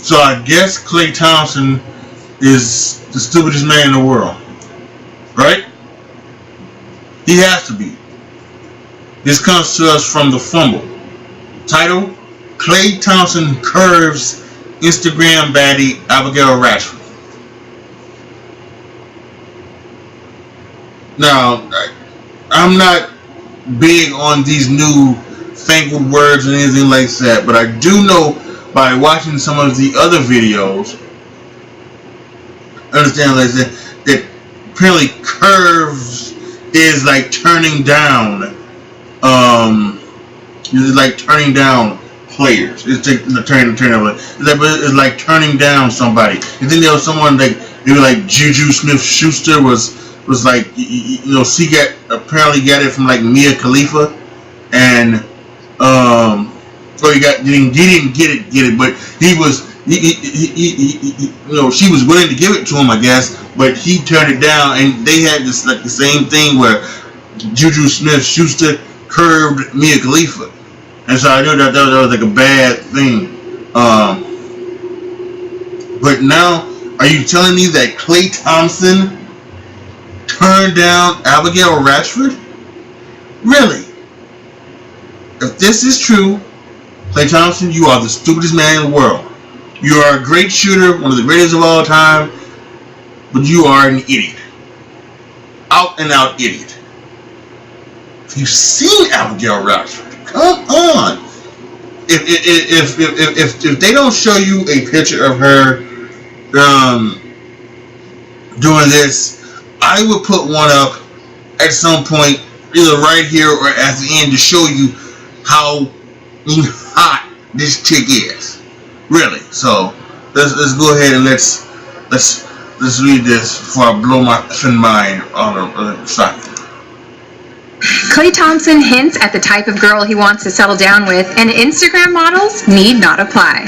So I guess Klay Thompson is the stupidest man in the world, right? He has to be. This comes to us from the Fumble. Title: Klay Thompson curves Instagram baddie Abigail Ratchford. Now, I'm not big on these new fangled words and anything like that, but I do know by watching some of the other videos, understand like that apparently curves is like turning down, is like turning down players. It's like turning down somebody. You think there was someone like maybe like Juju Smith-Schuster was like, you know, she apparently got it from like Mia Khalifa, and so he didn't get it, but he you know, she was willing to give it to him, I guess, but he turned it down, and they had this like the same thing where Juju Smith-Schuster curved Mia Khalifa, and so I knew that was like a bad thing. But now, are you telling me that Klay Thompson turned down Abigail Ratchford? Really? If this is true, Klay Thompson, you are the stupidest man in the world. You are a great shooter, one of the greatest of all time, but you are an idiot. Out and out idiot. If you've seen Abigail Ratchford, come on. If they don't show you a picture of her doing this, I would put one up at some point, either right here or at the end, to show you how hot this chick is. Really. So let's go ahead and let's read this before I blow my effing mind on a side. Klay Thompson hints at the type of girl he wants to settle down with, and Instagram models need not apply.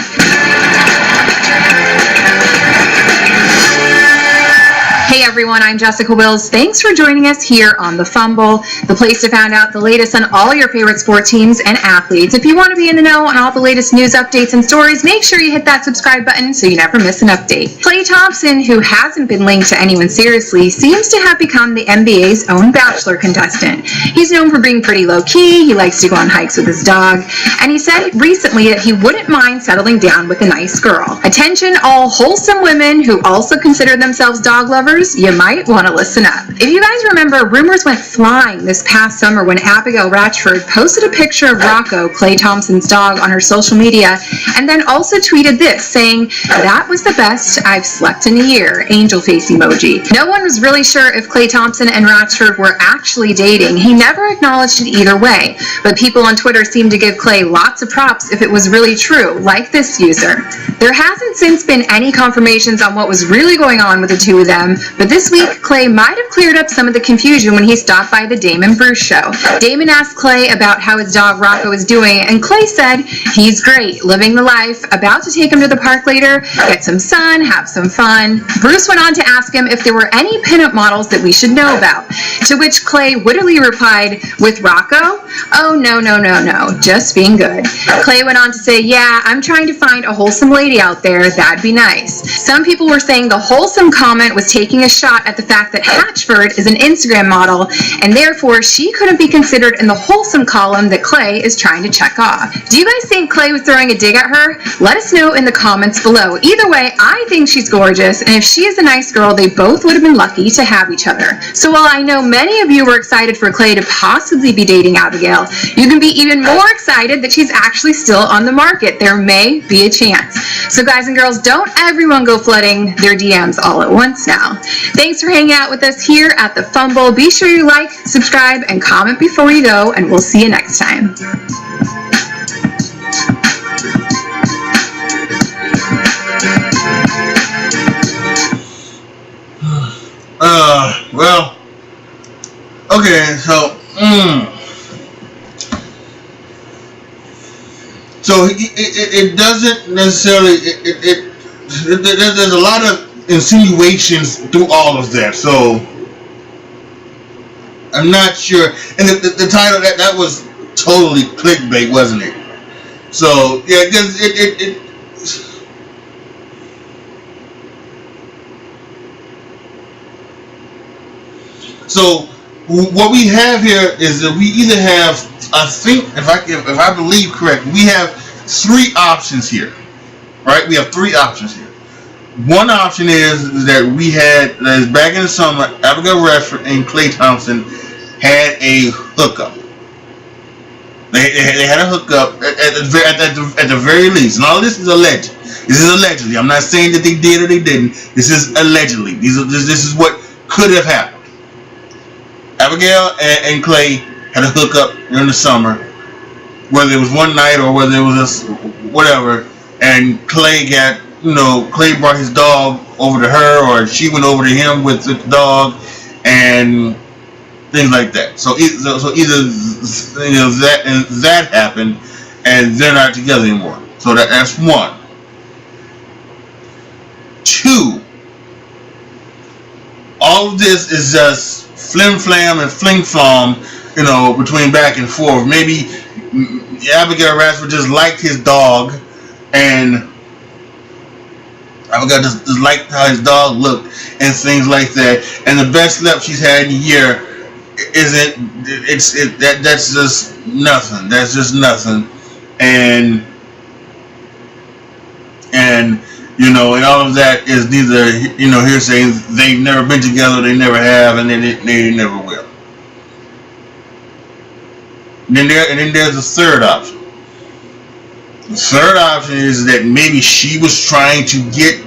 Hey everyone, I'm Jessica Wills. Thanks for joining us here on The Fumble, the place to find out the latest on all your favorite sport teams and athletes. If you want to be in the know on all the latest news updates and stories, make sure you hit that subscribe button so you never miss an update. Klay Thompson, who hasn't been linked to anyone seriously, seems to have become the NBA's own Bachelor contestant. He's known for being pretty low-key, he likes to go on hikes with his dog, and he said recently that he wouldn't mind settling down with a nice girl. Attention all wholesome women who also consider themselves dog lovers, you might want to listen up. If you guys remember, rumors went flying this past summer when Abigail Ratchford posted a picture of Rocco, Klay Thompson's dog, on her social media, and then also tweeted this, saying, "That was the best I've slept in a year," angel face emoji. No one was really sure if Klay Thompson and Ratchford were actually dating. He never acknowledged it either way, but people on Twitter seemed to give Klay lots of props if it was really true, like this user. There hasn't since been any confirmations on what was really going on with the two of them, but this week, Klay might have cleared up some of the confusion when he stopped by the Damon Bruce show. Damon asked Klay about how his dog Rocco is doing, and Klay said, "He's great, living the life, about to take him to the park later, get some sun, have some fun." Bruce went on to ask him if there were any pinup models that we should know about, to which Klay wittily replied, "With Rocco? Oh, no, just being good." Klay went on to say, "Yeah, I'm trying to find a wholesome lady out there, that'd be nice." Some people were saying the wholesome comment was taking a shot at the fact that Hatchford is an Instagram model, and therefore she couldn't be considered in the wholesome column that Klay is trying to check off. Do you guys think Klay was throwing a dig at her? Let us know in the comments below. Either way, I think she's gorgeous, and if she is a nice girl, they both would have been lucky to have each other. So while I know many of you were excited for Klay to possibly be dating Abigail, you can be even more excited that she's actually still on the market. There may be a chance. So guys and girls, don't everyone go flooding their DMs all at once now. Thanks for hanging out with us here at The Fumble. Be sure you like, subscribe, and comment before you go, and we'll see you next time. Well, okay, so it doesn't necessarily, there's a lot of insinuations through all of that, so I'm not sure. And the title, that was totally clickbait, wasn't it? So yeah, because So what we have here is that we either have, I think, if I believe correct, we have three options here, right? We have three options here. One option is that we had, that is back in the summer, Abigail Ratchford and Klay Thompson had a hookup. They had a hookup at the very least. And all this is alleged. This is allegedly. I'm not saying that they did or they didn't. This is allegedly. This is what could have happened. Abigail and Klay had a hookup during the summer, whether it was one night or whether it was whatever. And Klay Klay brought his dog over to her, or she went over to him with the dog, and things like that. So either that happened, and they're not together anymore. So that's one. Two. All of this is just flim flam and fling flom, between back and forth. Maybe Abigail Ratchford just liked his dog, and Abigail just liked how his dog looked and things like that. And the best slept she's had in a year that's just nothing. That's just nothing. And all of that is neither, hearsay. They've never been together, they never have, and they never will. And then there's the third option. The third option is that maybe she was trying to get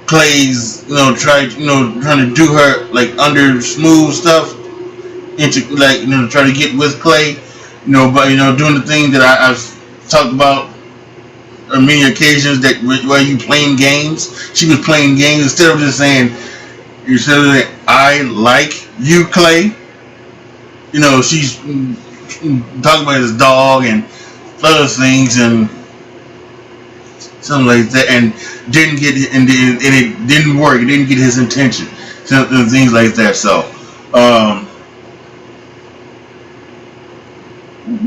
Klay's, trying to do her like under smooth stuff into try to get with Klay, but doing the thing that I've talked about on many occasions, that while you playing games, she was playing games instead of just saying, I like you, Klay. She's talking about his dog and other things and something like that, and didn't get it, and it didn't work. It didn't get his intention, and things like that. So,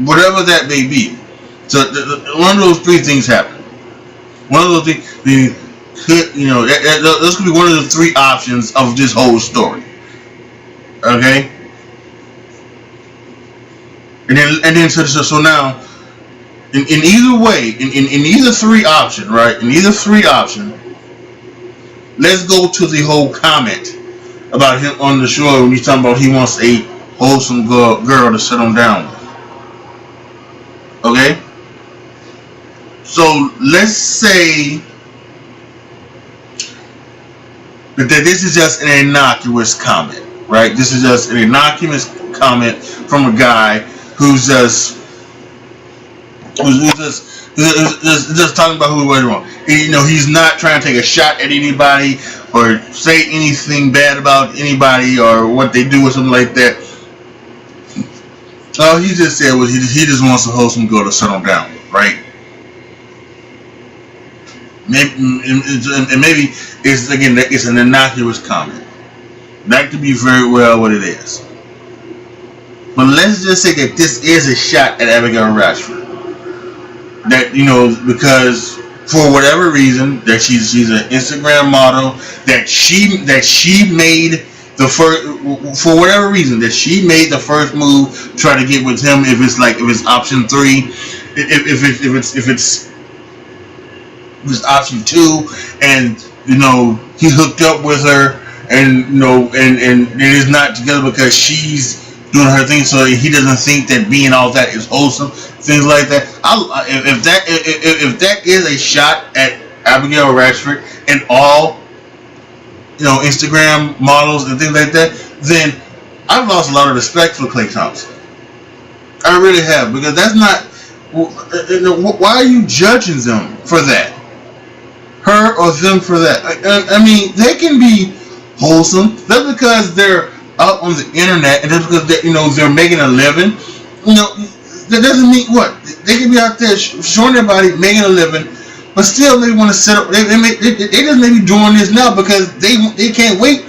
whatever that may be. So one of those three things happen. One of those things, those could be one of the three options of this whole story. Okay. And then so now, in either way, in either three option, right? In either three option, let's go to the whole comment about him on the show when he's talking about he wants a wholesome girl to settle down with. Okay? So let's say that this is just an innocuous comment, right? This is just an innocuous comment from a guy who's just talking about who was wrong. He's not trying to take a shot at anybody or say anything bad about anybody or what they do or something like that. All he just said was he just wants a wholesome girl to settle down, right? Maybe it's an innocuous comment. That could be very well what it is. But let's just say that this is a shot at Abigail Ratchford. That because for whatever reason that she's an Instagram model, that she made the first, for whatever reason that she made the first move to try to get with him. If it's option 3, if it's option 2, and he hooked up with her, and and it is not together because she's doing her thing, so he doesn't think that being all that is wholesome, things like that. If that is a shot at Abigail Ratchford and all Instagram models and things like that, then I've lost a lot of respect for Klay Thompson. I really have, because that's not. Why are you judging them for that? Her or them for that? I mean, they can be wholesome. That's because they're out on the internet, and that's because they're making a living. That doesn't mean what they can be out there showing their body, making a living, but still they want to set up. They just may be doing this now because they can't wait.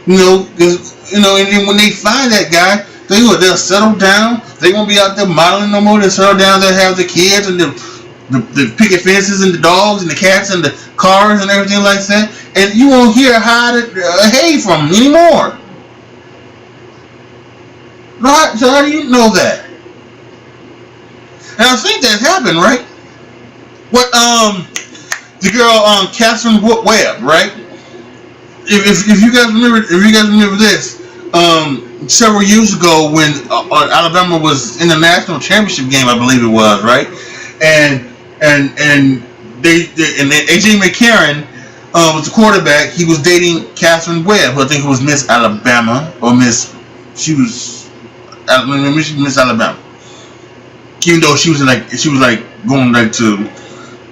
Because and then when they find that guy, they'll settle down. They won't be out there modeling no more. They'll settle down. They'll have the kids and the picket fences and the dogs and the cats and the cars and everything like that. And you won't hear hey from them anymore. So how do you know that? And I think that happened, right? What the girl Catherine Webb, right? If you guys remember this, several years ago when Alabama was in the national championship game, I believe it was, right? And AJ McCarron was the quarterback. He was dating Catherine Webb, who I think was Miss Alabama or Miss Miss Alabama. Even though she was going to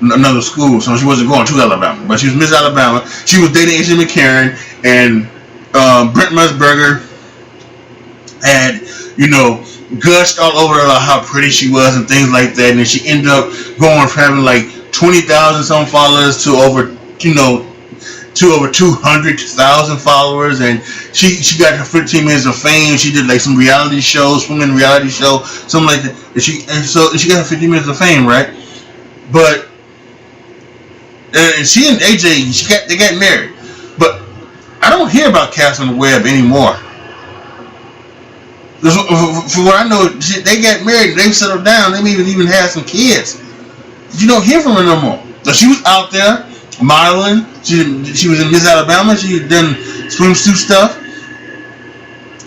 another school, so she wasn't going to Alabama, but she was Miss Alabama. She was dating AJ McCarron, and Brent Musburger had, gushed all over her about how pretty she was and things like that, and then she ended up going from having like 20,000 some followers to over 200,000 followers, and she got her 15 minutes of fame. She did like some reality shows, swimming reality show, something like that. And she got her 15 minutes of fame, right? But and she and AJ, they got married, but I don't hear about Catherine Webb anymore. For what I know, they got married, they settled down, they even had some kids. You don't hear from her no more. So she was out there modeling. She was in Miss Alabama. She had done swimsuit stuff.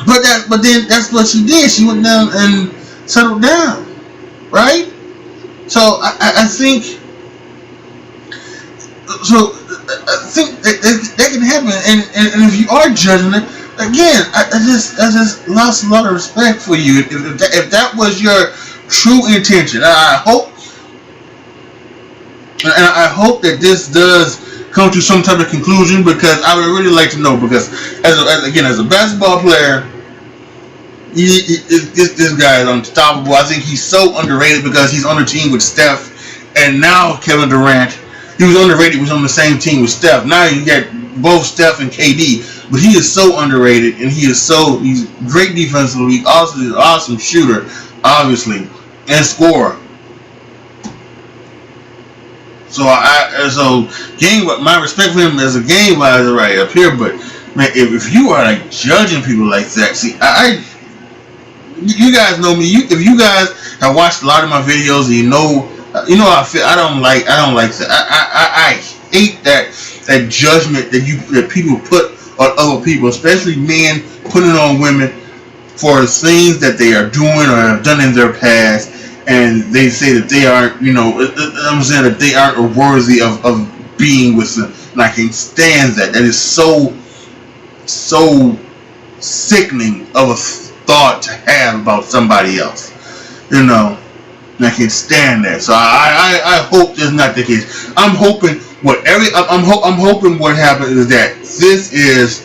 But then that's what she did. She went down and settled down, right? So I think. So I think that can happen, and if you are judging it, again, I just lost a lot of respect for you. If that was your true intention, I hope that this does come to some type of conclusion, because I would really like to know, because as a basketball player, this guy is unstoppable. I think he's so underrated because he's on the team with Steph and now Kevin Durant. He was underrated. He was on the same team with Steph. Now you got both Steph and KD, but he is so underrated, and he's great defensively. He's also an awesome shooter, obviously, and scorer. So my respect for him as a game wise right up here. But man, if you are like judging people like that, see, you guys know me. If you guys have watched a lot of my videos, and you know how I feel. I don't like that. I hate that judgment that people put on other people, especially men putting it on women for things that they are doing or have done in their past, and they say that they aren't, I'm saying that they aren't worthy of being with them. And I can stand that. That is so sickening of a thought to have about somebody else, and I can't stand that. So I hope that's not the case. I'm hoping what happens is that this is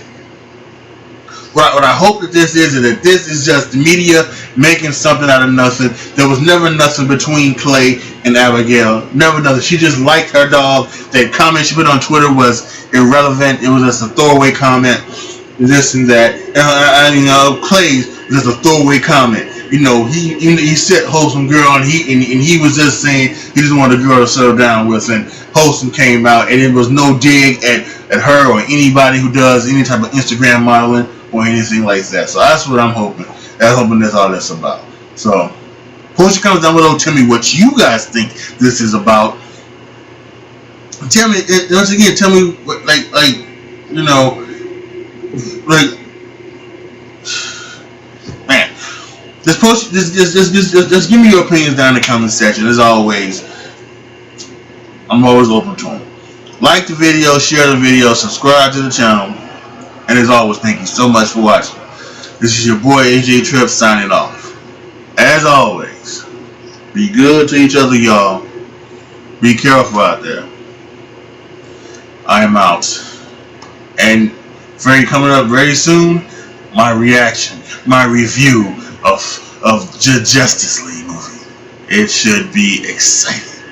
what I hope that this is that this is just the media making something out of nothing. There was never nothing between Klay and Abigail. Never nothing. She just liked her dog. That comment she put on Twitter was irrelevant. It was just a throwaway comment. This and that. Klay's just a throwaway comment. He said wholesome girl, and he was just saying he just wanted a girl to settle down with, and wholesome came out, and it was no dig at her or anybody who does any type of Instagram modeling or anything like that. So that's what I'm hoping. That's all that's about. So post your comments down below. Tell me what you guys think this is about. Tell me once again. Tell me what man. Just give me your opinions down in the comment section. As always, I'm always open to them. Like the video, share the video, subscribe to the channel, and as always, thank you so much for watching. This is your boy AJ Tripp signing off. As always, be good to each other, y'all. Be careful out there. I am out. And coming up very soon, my reaction, my review of the Justice League movie. It should be exciting.